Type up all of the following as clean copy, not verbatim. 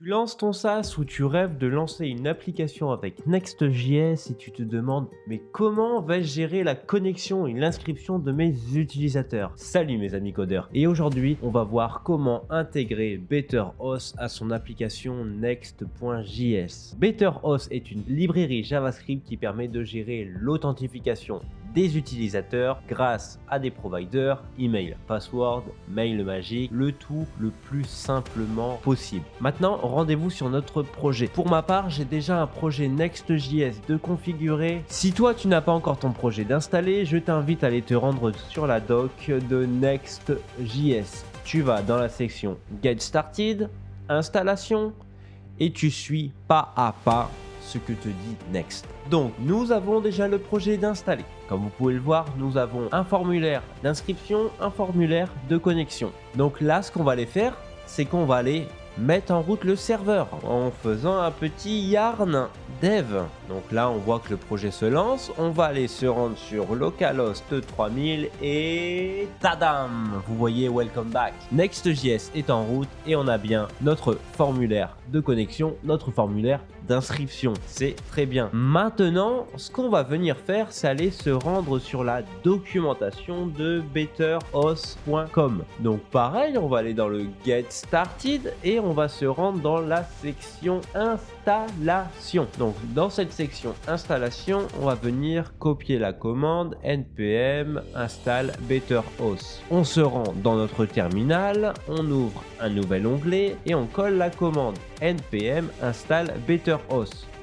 Tu lances ton SaaS ou tu rêves de lancer une application avec Next.js et tu te demandes mais comment vais-je gérer la connexion et l'inscription de mes utilisateurs? Salut mes amis codeurs, et aujourd'hui on va voir comment intégrer BetterOS à son application Next.js. BetterOS est une librairie JavaScript qui permet de gérer l'authentification des utilisateurs grâce à des providers, email, password, mail magique, le tout le plus simplement possible. Maintenant, rendez-vous sur notre projet. Pour ma part, j'ai déjà un projet Next.js de configurer. Si toi, tu n'as pas encore ton projet d'installer, je t'invite à aller te rendre sur la doc de Next.js. Tu vas dans la section Get Started, Installation, et tu suis pas à pas ce que te dit Next. Donc, nous avons déjà le projet d'installer. Comme vous pouvez le voir, nous avons un formulaire d'inscription, un formulaire de connexion. Donc là, ce qu'on va aller faire, c'est qu'on va aller mettre en route le serveur en faisant un petit yarn dev. Donc là, on voit que le projet se lance. On va aller se rendre sur localhost 3000 et tadam! Vous voyez, welcome back. Next.js est en route et on a bien notre formulaire de connexion, notre formulaire d'inscription. C'est très bien. Maintenant, ce qu'on va venir faire, c'est aller se rendre sur la documentation de betteros.com. Donc pareil, on va aller dans le Get Started et on va se rendre dans la section installation. Donc dans cette section installation, on va venir copier la commande npm install betteros. On se rend dans notre terminal, on ouvre un nouvel onglet et on colle la commande npm install betteros.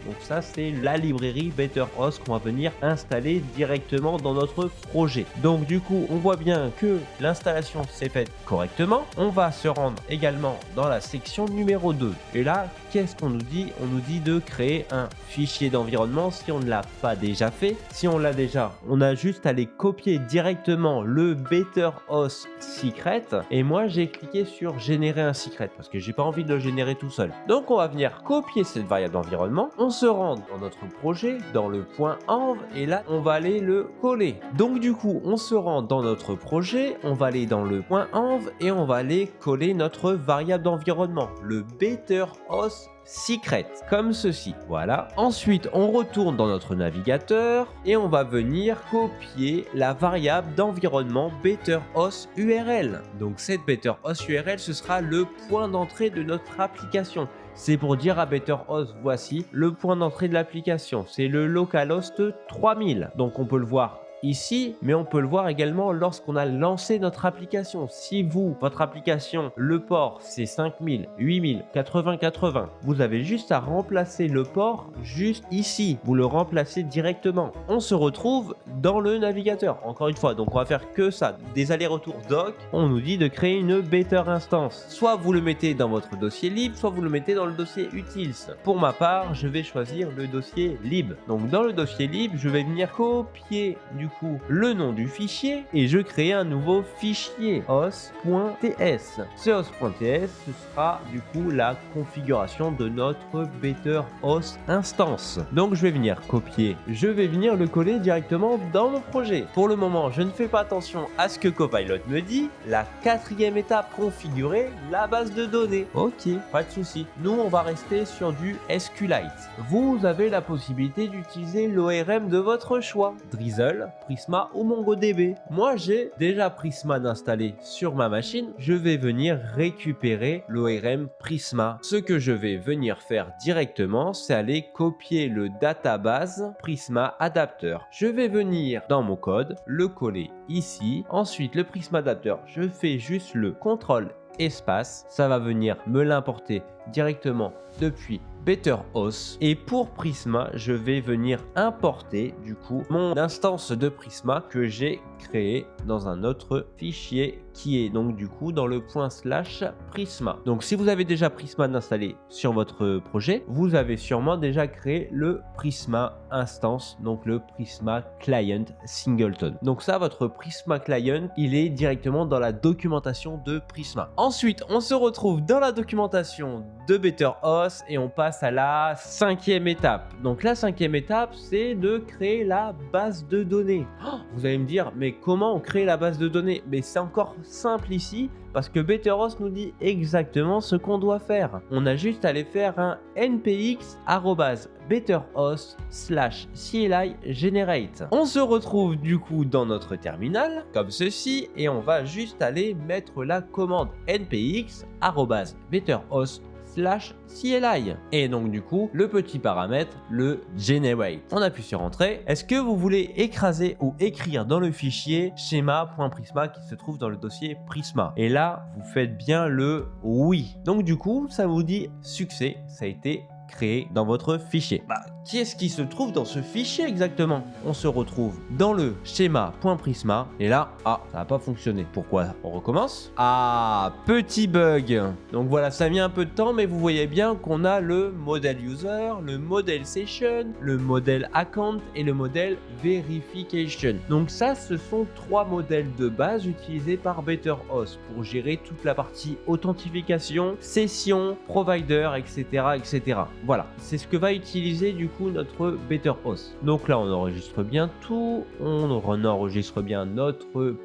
Donc ça, c'est la librairie BetterOS qu'on va venir installer directement dans notre projet. Donc du coup, on voit bien que l'installation s'est faite correctement. On va se rendre également dans la section numéro 2. Et là, qu'est-ce qu'on nous dit? On nous dit de créer un fichier d'environnement si on ne l'a pas déjà fait. Si on l'a déjà, on a juste à aller copier directement le BetterOS secret. Et moi, j'ai cliqué sur générer un secret parce que j'ai pas envie de le générer tout seul. Donc on va venir copier cette variable d'environnement. On se rend dans notre projet, dans le point env, et là on va aller le coller. Donc du coup on se rend dans notre projet, on va aller dans le point env et on va aller coller notre variable d'environnement, le betteros secret, comme ceci. Voilà. Ensuite on retourne dans notre navigateur et on va venir copier la variable d'environnement betteros url. Donc cette betteros url, ce sera le point d'entrée de notre application. C'est pour dire à BetterOS, voici le point d'entrée de l'application. C'est le localhost 3000. Donc on peut le voir ici, mais on peut le voir également lorsqu'on a lancé notre application. Si vous, votre application, le port c'est 5000, 8000, 80, 80, vous avez juste à remplacer le port juste ici. Vous le remplacez directement. On se retrouve dans le navigateur. Encore une fois, donc on va faire que ça. Des allers-retours doc. On nous dit de créer une better instance. Soit vous le mettez dans votre dossier lib, soit vous le mettez dans le dossier utils. Pour ma part, je vais choisir le dossier lib. Donc dans le dossier lib, je vais venir copier du coup le nom du fichier et je crée un nouveau fichier os.ts. Ce os.ts, ce sera du coup la configuration de notre BetterOS instance. Donc je vais venir copier, je vais venir le coller directement dans mon projet. Pour le moment, je ne fais pas attention à ce que Copilot me dit. La quatrième étape, configurer la base de données. Ok, pas de souci. Nous, on va rester sur du SQLite. Vous avez la possibilité d'utiliser l'ORM de votre choix. Drizzle, Prisma ou MongoDB. Moi, j'ai déjà Prisma d'installer sur ma machine. Je vais venir récupérer l'ORM Prisma. Ce que je vais venir faire directement, c'est aller copier le database Prisma Adapter. Je vais venir dans mon code, le coller ici. Ensuite, le Prisma Adapter, je fais juste le CTRL espace. Ça va venir me l'importer directement depuis BetterOS. Et pour Prisma, je vais venir importer du coup mon instance de Prisma que j'ai créé dans un autre fichier qui est donc du coup dans le / Prisma. Donc si vous avez déjà Prisma installé sur votre projet, vous avez sûrement déjà créé le Prisma instance, donc le Prisma Client Singleton. Donc ça, votre Prisma Client, il est directement dans la documentation de Prisma. Ensuite, on se retrouve dans la documentation de BetterOS et on passe passe à la 5e étape. Donc la 5e étape, c'est de créer la base de données. Oh, vous allez me dire, mais comment on crée la base de données? Mais c'est encore simple ici, parce que Betteros nous dit exactement ce qu'on doit faire. On a juste à aller faire un npx@betteros/cli generate. On se retrouve du coup dans notre terminal, comme ceci, et on va juste aller mettre la commande npx@betteros/cli. Et donc du coup, le petit paramètre, le generate. On appuie sur entrée. Est-ce que vous voulez écraser ou écrire dans le fichier schéma.prisma qui se trouve dans le dossier Prisma? Et là, vous faites bien le oui. Donc du coup, ça vous dit succès, ça a été créé dans votre fichier. Qu'est-ce qui se trouve dans ce fichier exactement? On se retrouve dans le schéma.prisma et là, ça n'a pas fonctionné. Pourquoi? On recommence. Petit bug. Donc voilà, ça a mis un peu de temps, mais vous voyez bien qu'on a le modèle user, le modèle session, le modèle account et le modèle verification. Donc ça, ce sont 3 modèles de base utilisés par Betteros pour gérer toute la partie authentification, session, provider, etc., etc. Voilà, c'est ce que va utiliser du coup notre Betteros. Donc là, on enregistre bien tout, on enregistre bien notre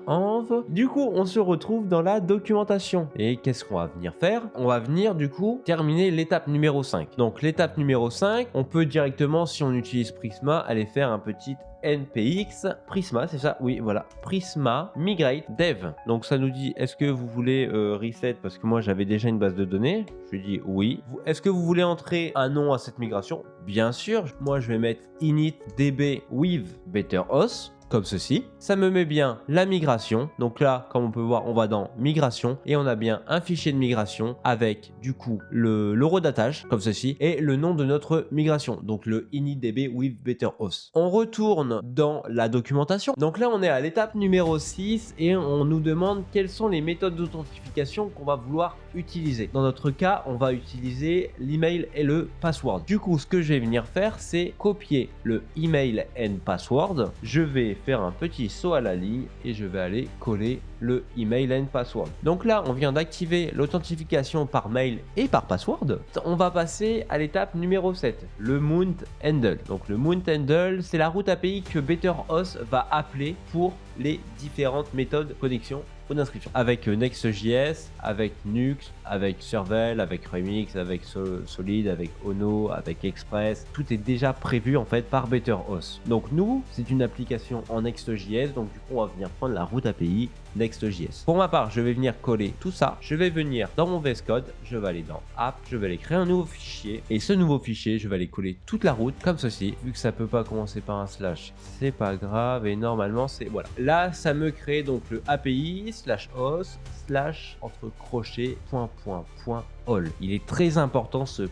.env. Du coup, on se retrouve dans la documentation. Et qu'est-ce qu'on va venir faire? On va venir du coup terminer l'étape numéro 5. Donc l'étape numéro 5, on peut directement, si on utilise Prisma, aller faire un petit npx prisma, c'est ça? Oui, voilà. Prisma migrate dev. Donc ça nous dit, est-ce que vous voulez reset? Parce que moi j'avais déjà une base de données. Je lui dis oui. Est-ce que vous voulez entrer un nom à cette migration? Bien sûr. Moi je vais mettre init db with betteros. Comme ceci. Ça me met bien la migration. Donc là, comme on peut voir, on va dans migration et on a bien un fichier de migration avec du coup le redatage, comme ceci, et le nom de notre migration. Donc le initdb with betteros. On retourne dans la documentation. Donc là, on est à l'étape numéro 6 et on nous demande quelles sont les méthodes d'authentification qu'on va vouloir utiliser. Dans notre cas, on va utiliser l'email et le password. Du coup, ce que je vais venir faire, c'est copier le email and password. Je vais faire un petit saut à la ligne et je vais aller coller le email and password. Donc là, on vient d'activer l'authentification par mail et par password. On va passer à l'étape numéro 7, le mount handle. Donc le mount handle, c'est la route API que Betteros va appeler pour les différentes méthodes de connexion ou d'inscription. Avec Next.js, avec Nux, avec Servel, avec Remix, avec Solid, avec Ono, avec Express. Tout est déjà prévu en fait par Betteros. Donc nous, c'est une application en Next.js, donc du coup on va venir prendre la route API Next.js. Pour ma part, je vais venir coller tout ça. Je vais venir dans mon VS Code, je vais aller dans App, je vais aller créer un nouveau fichier. Et ce nouveau fichier, je vais aller coller toute la route comme ceci. Vu que ça peut pas commencer par un slash, c'est pas grave. Et normalement, c'est voilà. Là, ça me crée donc le API /host/ entre crochets .all. Il est très important ce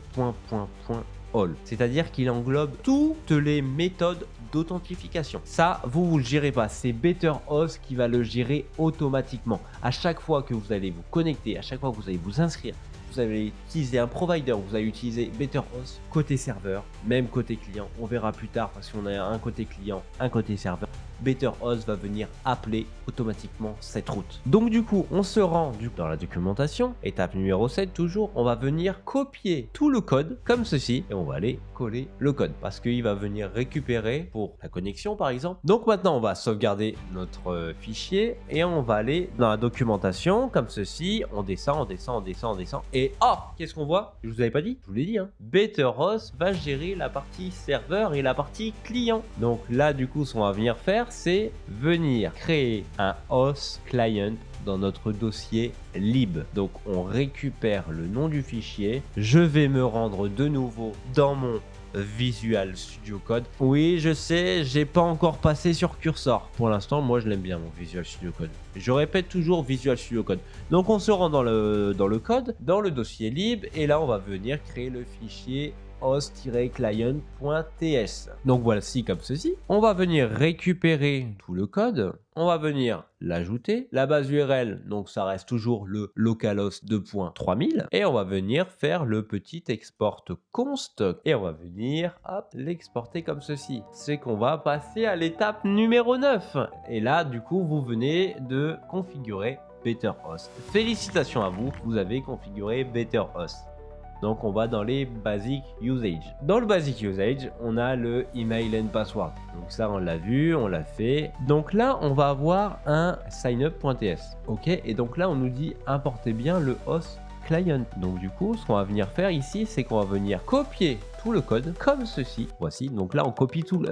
.all. C'est-à-dire qu'il englobe toutes les méthodes d'authentification. Ça, vous le gérez pas. C'est Betteros qui va le gérer automatiquement. À chaque fois que vous allez vous connecter, à chaque fois que vous allez vous inscrire, vous allez utiliser un provider, vous allez utiliser Betteros côté serveur, même côté client. On verra plus tard parce qu'on a un côté client, un côté serveur. Betteros va venir appeler automatiquement cette route. Donc du coup, on se rend dans la documentation, étape numéro 7 toujours, on va venir copier tout le code comme ceci et on va aller coller le code parce qu'il va venir récupérer pour la connexion par exemple. Donc maintenant, on va sauvegarder notre fichier et on va aller dans la documentation comme ceci, on descend, on descend, on descend, on descend et qu'est-ce qu'on voit? Je vous avais pas dit? Je vous l'ai dit, hein. Betteros va gérer la partie serveur et la partie client. Donc là, du coup, ce qu'on va venir faire, c'est venir créer un host client dans notre dossier lib. Donc on récupère le nom du fichier. Je vais me rendre de nouveau dans mon Visual Studio Code. Oui, je sais, j'ai pas encore passé sur cursor. Pour l'instant, moi je l'aime bien mon Visual Studio Code. Je répète toujours Visual Studio Code. Donc on se rend dans le code, dans le dossier lib et là on va venir créer le fichier host-client.ts. Donc voici comme ceci. On va venir récupérer tout le code. On va venir l'ajouter. La base URL, donc ça reste toujours le localhost 2.3000. Et on va venir faire le petit export const. Et on va venir l'exporter comme ceci. C'est qu'on va passer à l'étape numéro 9. Et là, du coup, vous venez de configurer Betteros. Félicitations à vous, vous avez configuré Betteros. Donc on va dans les basic usage. Dans le basic usage, on a le email and password. Donc ça on l'a vu, on l'a fait. Donc là on va avoir un signup.ts. Ok, et donc là on nous dit importez bien le host client. Donc du coup ce qu'on va venir faire ici, c'est qu'on va venir copier tout le code comme ceci. Voici, donc là on copie tout.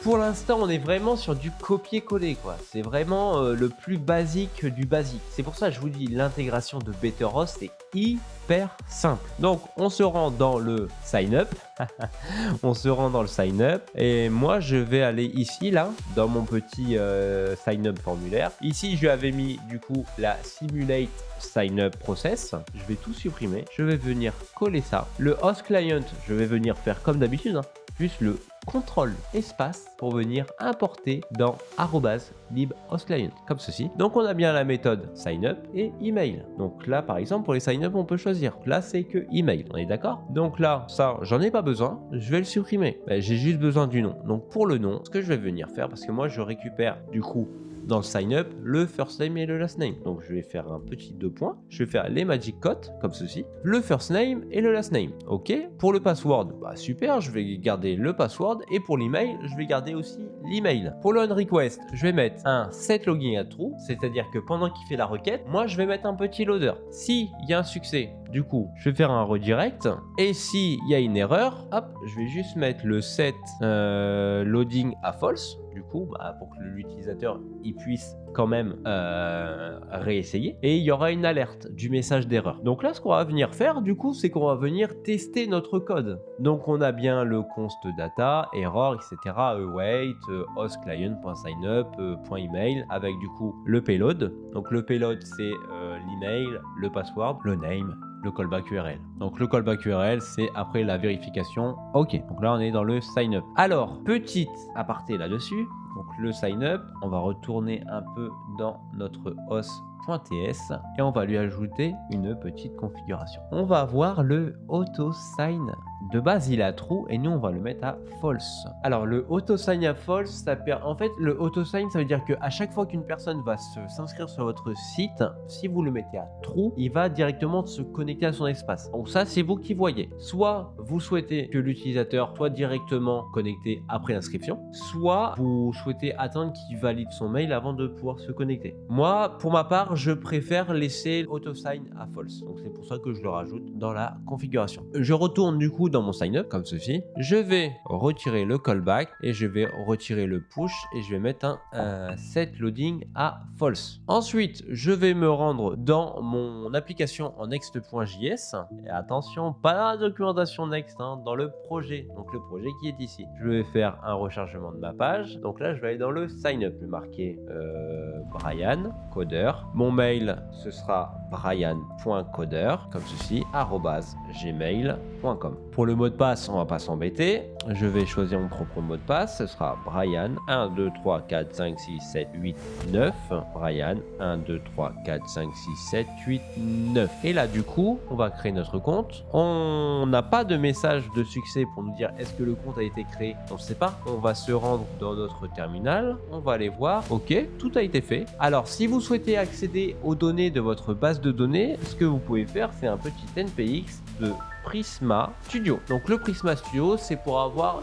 Pour l'instant on est vraiment sur du copier-coller quoi. C'est vraiment le plus basique du basique. C'est pour ça que je vous dis l'intégration de BetterHost est hyper simple. Donc on se rend dans le sign up. On se rend dans le sign up et moi je vais aller ici là dans mon petit sign up formulaire. Ici je avais mis du coup la simulate sign up process. Je vais tout supprimer. Je vais venir coller ça. Le host client, je vais venir faire comme d'habitude, juste le contrôle espace pour venir importer dans @libhostclient comme ceci. Donc on a bien la méthode signup et email. Donc là par exemple pour les signup on peut choisir. Là c'est que email, on est d'accord? Donc là ça j'en ai pas besoin, je vais le supprimer. J'ai juste besoin du nom. Donc pour le nom, ce que je vais venir faire, parce que moi je récupère du coup dans le sign up le first name et le last name. Donc je vais faire un petit 2 points, je vais faire les magic codes comme ceci, le first name et le last name. Ok, pour le password, bah super, je vais garder le password et pour l'email, je vais garder aussi l'email. Pour le on request, je vais mettre un set login at true, c'est-à-dire que pendant qu'il fait la requête, moi je vais mettre un petit loader. Si il y a un succès, du coup, je vais faire un redirect et s'il y a une erreur, hop, je vais juste mettre le set loading à false. Du coup, pour que l'utilisateur il puisse quand même réessayer et il y aura une alerte du message d'erreur. Donc là ce qu'on va venir faire du coup c'est qu'on va venir tester notre code. Donc on a bien le const data, error, etc. Await, hostclient.signup, .email avec du coup le payload. Donc le payload c'est l'email, le password, le name, le callback URL. Donc le callback URL c'est après la vérification. Ok, donc là on est dans le sign up. Alors petite aparté là-dessus. Donc le sign up, on va retourner un peu dans notre host.ts et on va lui ajouter une petite configuration. On va avoir le auto sign. De base il est à true et nous on va le mettre à false. Alors le auto sign à false, ça en fait le auto sign ça veut dire que à chaque fois qu'une personne va s'inscrire sur votre site, si vous le mettez à true, il va directement se connecter à son espace. Donc ça c'est vous qui voyez. Soit vous souhaitez que l'utilisateur soit directement connecté après l'inscription, soit vous souhaitez attendre qu'il valide son mail avant de pouvoir se connecter. Moi pour ma part je préfère laisser auto sign à false. Donc c'est pour ça que je le rajoute dans la configuration. Je retourne du coup dans mon sign up comme ceci. Je vais retirer le callback et je vais retirer le push et je vais mettre un set loading à false. Ensuite, je vais me rendre dans mon application en next.js et attention, pas la documentation next dans le projet. Donc le projet qui est ici. Je vais faire un rechargement de ma page. Donc là, je vais aller dans le sign up, je vais marquer Brian codeur. Mon mail, ce sera brian.codeur comme ceci @gmail.com. Pour le mot de passe, on va pas s'embêter. Je vais choisir mon propre mot de passe. Ce sera Brian 1, 2, 3, 4, 5, 6, 7, 8, 9. Brian 1, 2, 3, 4, 5, 6, 7, 8, 9. Et là, du coup, on va créer notre compte. On n'a pas de message de succès pour nous dire est-ce que le compte a été créé. On ne sait pas. On va se rendre dans notre terminal. On va aller voir. Ok, tout a été fait. Alors, si vous souhaitez accéder aux données de votre base de données, ce que vous pouvez faire, c'est un petit NPX de Prisma Studio. Donc le Prisma Studio, c'est pour avoir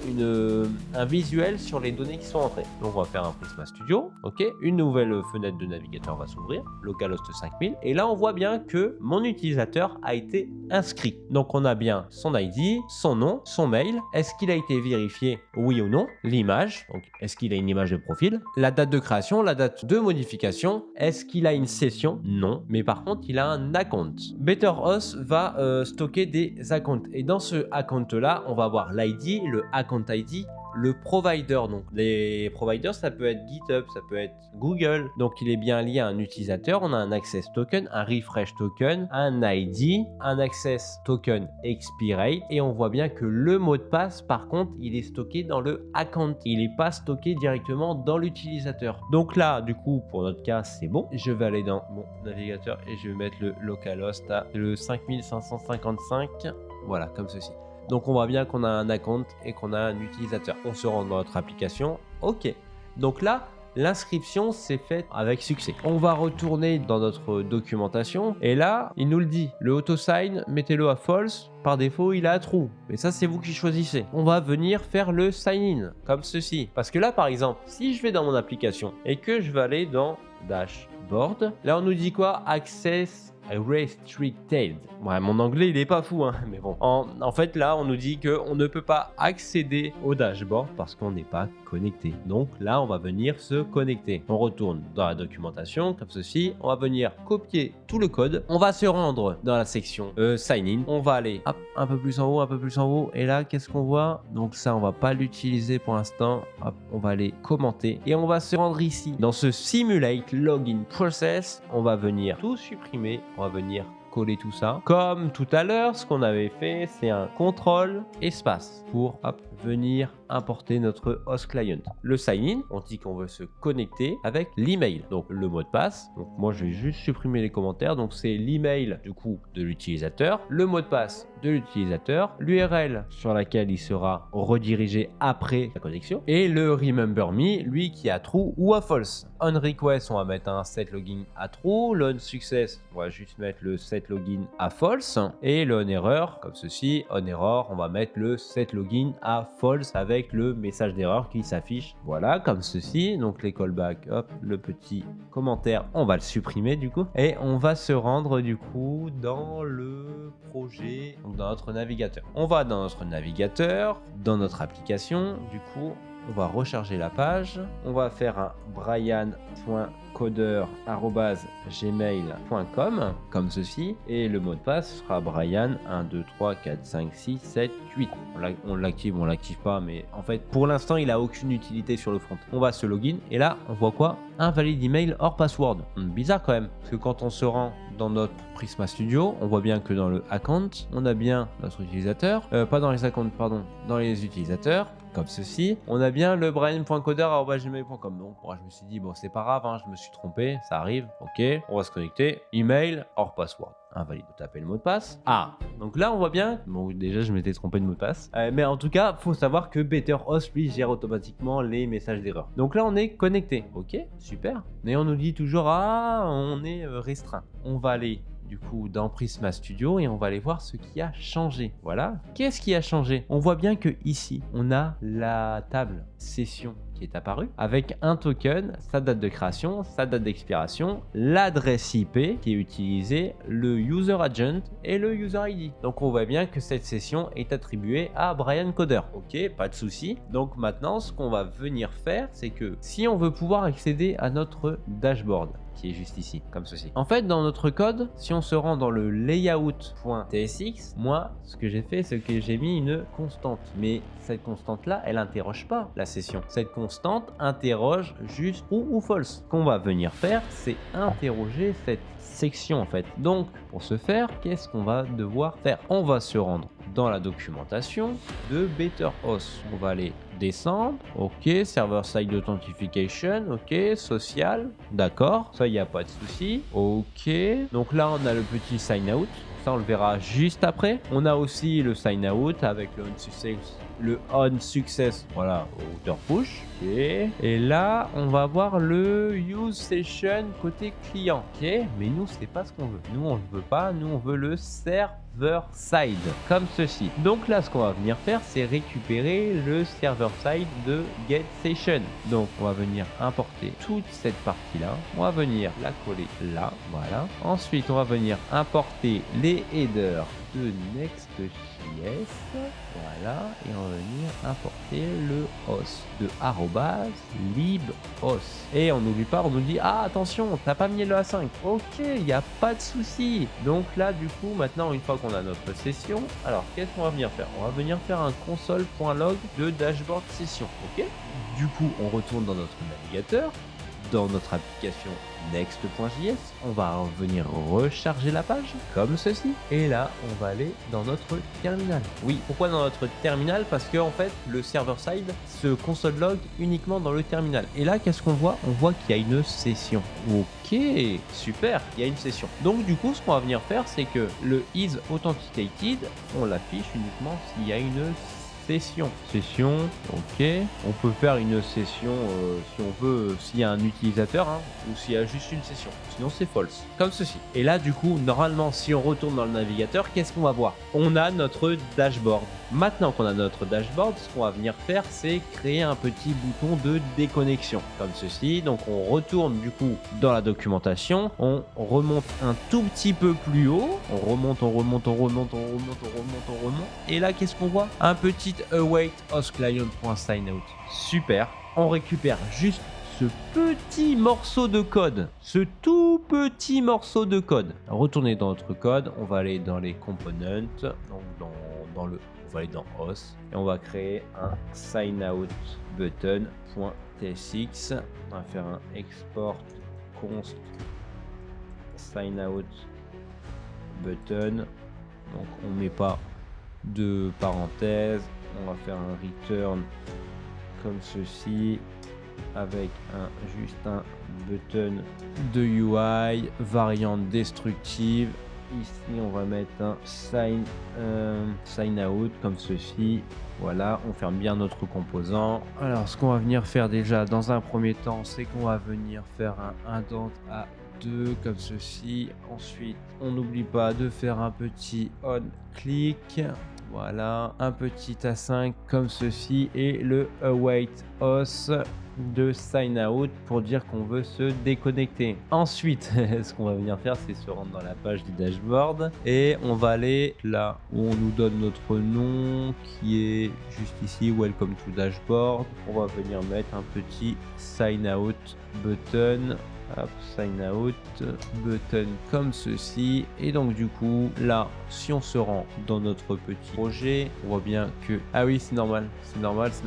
un visuel sur les données qui sont entrées. Donc on va faire un Prisma Studio, ok. Une nouvelle fenêtre de navigateur va s'ouvrir, localhost 5000, et là on voit bien que mon utilisateur a été inscrit. Donc on a bien son ID, son nom, son mail. Est-ce qu'il a été vérifié, oui ou non? L'image, donc est-ce qu'il a une image de profil? La date de création, la date de modification. Est-ce qu'il a une session? Non, mais par contre il a un account. BetterHost va stocker des accounts et dans ce account là on va avoir l'ID, le account ID, le provider. Donc les providers ça peut être GitHub, ça peut être Google, donc il est bien lié à un utilisateur. On a un access token, un refresh token, un ID, un access token expirate et on voit bien que le mot de passe par contre il est stocké dans le account, il n'est pas stocké directement dans l'utilisateur. Donc là du coup pour notre cas c'est bon. Je vais aller dans mon navigateur et je vais mettre le localhost à le 5555, voilà comme ceci. Donc on voit bien qu'on a un account et qu'on a un utilisateur. On se rend dans notre application. Ok. Donc là, l'inscription s'est faite avec succès. On va retourner dans notre documentation et là, il nous le dit. Le auto-sign, mettez-le à false. Par défaut, il a true. Mais ça, c'est vous qui choisissez. On va venir faire le sign-in, comme ceci. Parce que là, par exemple, si je vais dans mon application et que je vais aller dans Dashboard, là, on nous dit quoi? Access restricted. Ouais, mon anglais, il est pas fou, hein, mais bon. En fait, là, on nous dit qu'on ne peut pas accéder au dashboard parce qu'on n'est pas connecté. Donc là, on va venir se connecter. On retourne dans la documentation, comme ceci. On va venir copier tout le code. On va se rendre dans la section sign in. On va aller hop, un peu plus en haut, un peu plus en haut. Et là, qu'est-ce qu'on voit? Donc ça, on va pas l'utiliser pour l'instant. Hop, on va aller commenter. Et on va se rendre ici. Dans ce simulate login process, on va venir tout supprimer. On va venir coller tout ça. Comme tout à l'heure, ce qu'on avait fait, c'est un contrôle espace pour hop, venir importer notre host client. Le sign-in, on dit qu'on veut se connecter avec l'email, donc le mot de passe. Donc moi, je vais juste supprimer les commentaires. Donc c'est l'email du coup de l'utilisateur, le mot de passe de l'utilisateur, l'URL sur laquelle il sera redirigé après la connexion et le remember me, lui qui a true ou à false. On request, on va mettre un set login à true. Le on success, on va juste mettre le set login à false et le on error comme ceci. On error, on va mettre le set login à false avec le message d'erreur qui s'affiche. Voilà, comme ceci. Donc les callbacks, hop, le petit commentaire, on va le supprimer du coup et on va se rendre du coup dans le projet, donc dans notre navigateur. On va dans notre navigateur, dans notre application, du coup on va recharger la page, on va faire un brian.coder@gmail.com comme ceci et le mot de passe sera Brian 1 2 3 4 5 6 7 8. On l'active, on l'active pas, mais en fait pour l'instant il a aucune utilité sur le front. On va se login et là on voit quoi? Invalide email hors password. Bizarre quand même, parce que quand on se rend dans notre Prisma Studio, on voit bien que dans le account, on a bien notre utilisateur, pas dans les accounts, pardon, dans les utilisateurs, comme ceci. On a bien le brian.coder@gmail.com. Donc moi je me suis dit bon c'est pas grave, hein, je me suis trompé, ça arrive. Ok, on va se connecter. Email hors password. Invalide, taper le mot de passe. Ah, donc là on voit bien. Bon déjà je m'étais trompé de mot de passe, mais en tout cas faut savoir que BetterHost lui gère automatiquement les messages d'erreur. Donc là on est connecté. Ok, super. Mais on nous dit toujours ah on est restreint. On va aller du coup dans Prisma Studio et on va aller voir ce qui a changé. Voilà. Qu'est-ce qui a changé? On voit bien que ici, on a la table session qui est apparue avec un token, sa date de création, sa date d'expiration, l'adresse IP qui est utilisée, le user agent et le user ID. Donc on voit bien que cette session est attribuée à Brian Coder. Ok, pas de souci. Donc maintenant, ce qu'on va venir faire, c'est que si on veut pouvoir accéder à notre dashboard, qui est juste ici, comme ceci. En fait, dans notre code, si on se rend dans le layout.tsx, moi, ce que j'ai fait, c'est que j'ai mis une constante. Mais cette constante-là, elle interroge pas la session. Cette constante interroge juste true ou false. Ce qu'on va venir faire, c'est interroger cette section en fait. Donc, pour ce faire, qu'est-ce qu'on va devoir faire? On va se rendre dans la documentation de BetterHost. On va aller descendre, ok, server side authentication, ok, social, d'accord, ça il n'y a pas de souci, ok. Donc là on a le petit sign out, ça on le verra juste après. On a aussi le sign out avec le on success, voilà, au push. Okay. Et là, on va voir le use session côté client. Ok, mais nous, c'est pas ce qu'on veut. Nous, on ne veut pas. Nous, on veut le server side, comme ceci. Donc là, ce qu'on va venir faire, c'est récupérer le server side de get session. Donc, on va venir importer toute cette partie-là. On va venir la coller là, voilà. Ensuite, on va venir importer les headers de Next.js, voilà, et on va venir importer le host de @libhost. Et on n'oublie pas, on nous dit ah attention, t'as pas mis le A5. Ok, il n'y a pas de souci. Donc là, du coup, maintenant, une fois qu'on a notre session, alors qu'est-ce qu'on va venir faire? On va venir faire un console.log de dashboard session. Ok. Du coup, on retourne dans notre navigateur. Dans notre application Next.js, on va venir recharger la page comme ceci. Et là, on va aller dans notre terminal. Oui, pourquoi dans notre terminal? Parce que en fait, le server-side se console log uniquement dans le terminal. Et là, qu'est-ce qu'on voit? On voit qu'il y a une session. Ok, super, il y a une session. Donc du coup, ce qu'on va venir faire, c'est que le is authenticated, on l'affiche uniquement s'il y a une session. Session, ok. On peut faire une session si on veut, s'il y a un utilisateur hein, ou s'il y a juste une session. Sinon c'est false, comme ceci. Et là du coup, normalement, si on retourne dans le navigateur, qu'est-ce qu'on va voir? On a notre dashboard. Maintenant qu'on a notre dashboard, ce qu'on va venir faire, c'est créer un petit bouton de déconnexion, comme ceci. Donc on retourne du coup dans la documentation, on remonte un tout petit peu plus haut, on remonte. Et là, qu'est-ce qu'on voit? Un petit await host client.signout. Super. On récupère juste ce petit morceau de code, ce tout petit morceau de code. Retournez dans notre code, on va aller dans les components, donc on va aller dans host et on va créer un signout button.tsx. On va faire un export const signout button. Donc on met pas de parenthèse, on va faire un return comme ceci avec juste un button de UI variante destructive. Ici on va mettre un sign out comme ceci. Voilà, on ferme bien notre composant. Alors ce qu'on va venir faire déjà dans un premier temps, c'est qu'on va venir faire un indent à 2 comme ceci. Ensuite on n'oublie pas de faire un petit on click, voilà, un petit A5 comme ceci et le await host de sign out pour dire qu'on veut se déconnecter. Ensuite ce qu'on va venir faire, c'est se rendre dans la page du dashboard et on va aller là où on nous donne notre nom qui est juste ici, welcome to dashboard. On va venir mettre un petit sign out button. Hop, sign out button comme ceci. Et donc du coup là, si on se rend dans notre petit projet, on voit bien que ah oui, c'est normal, c'est parce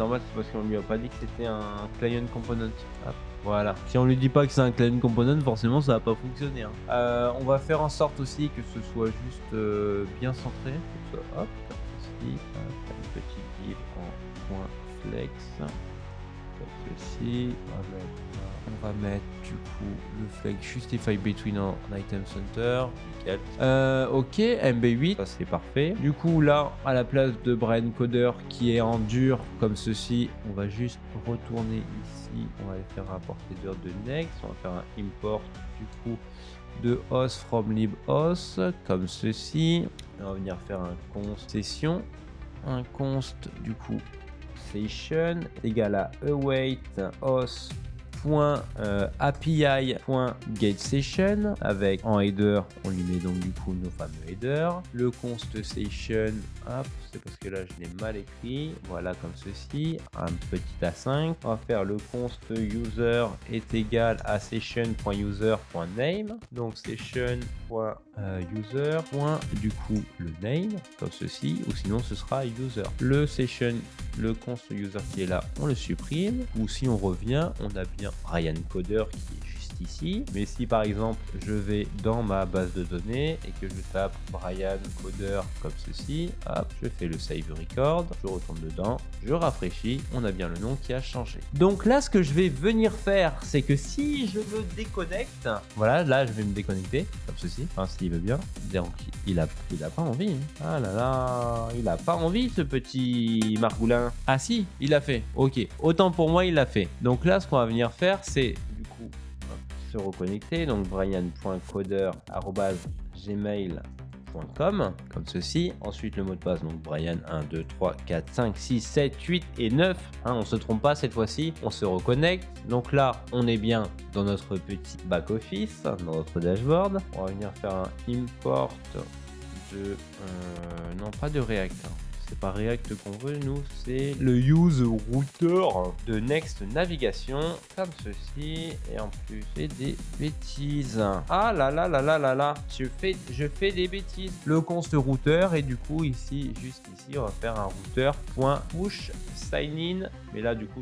qu'on lui a pas dit que c'était un client component. Hop, voilà, si on lui dit pas que c'est un client component, forcément ça va pas fonctionner hein. On va faire en sorte aussi que ce soit juste bien centré, que ce soit, hop, comme ceci, une petite div en point flex comme ceci. On va mettre du coup le flag justify between en item center. Nickel. Ok, MB8, ça c'est parfait. Du coup là, à la place de Brian Coder qui est en dur comme ceci, on va juste retourner ici. On va aller faire un portateur de next. On va faire un import du coup de host from libhost comme ceci. On va venir faire un const session. Un const du coup session égal à await host .api.getSession avec en header, on lui met donc du coup nos fameux headers. Le const session, hop, c'est parce que là je l'ai mal écrit, voilà comme ceci, un petit A5. On va faire le const user est égal à session.user.name, donc session.user. Du coup le name comme ceci, ou sinon ce sera user. Le session, le const user qui est là, on le supprime, ou si on revient, on a bien Brian Coder qui est juste ici. Mais si par exemple je vais dans ma base de données et que je tape Brian Coder comme ceci, hop, je fais le save record, je retourne dedans, je rafraîchis, on a bien le nom qui a changé. Donc là ce que je vais venir faire, c'est que si je me déconnecte, voilà, là je vais me déconnecter comme ceci, enfin s'il veut bien. Donc il a pas envie hein. Ah là là, il a pas envie ce petit margoulin. Ah si, il l'a fait, ok, autant pour moi il l'a fait. Donc là ce qu'on va venir faire, c'est du coup se reconnecter, donc brian.coder@gmail.com comme ceci. Ensuite le mot de passe, donc Brian 1 2 3 4 5 6 7 8 et 9 hein, on se trompe pas cette fois-ci, on se reconnecte. Donc là on est bien dans notre petit back office, dans notre dashboard. On va venir faire un import de non pas de React hein. C'est pas React qu'on veut, nous, c'est le use router de Next Navigation, comme ceci. Et en plus, je fais des bêtises. Ah là là là là là là, je fais des bêtises. Le const router, et du coup, ici, juste ici, on va faire un router.push sign in. Mais là, du coup,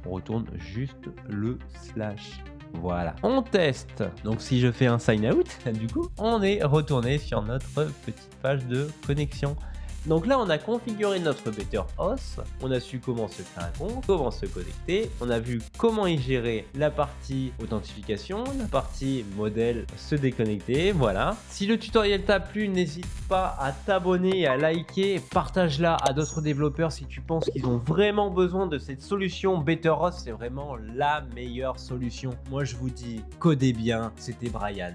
on retourne juste le slash. Voilà, on teste. Donc si je fais un sign out, du coup, on est retourné sur notre petite page de connexion. Donc là, on a configuré notre BetterOS, on a su comment se créer un compte, comment se connecter, on a vu comment y gérer la partie authentification, la partie modèle se déconnecter, voilà. Si le tutoriel t'a plu, n'hésite pas à t'abonner et à liker, partage-la à d'autres développeurs si tu penses qu'ils ont vraiment besoin de cette solution. BetterOS, c'est vraiment la meilleure solution. Moi, je vous dis, codez bien, c'était Brian.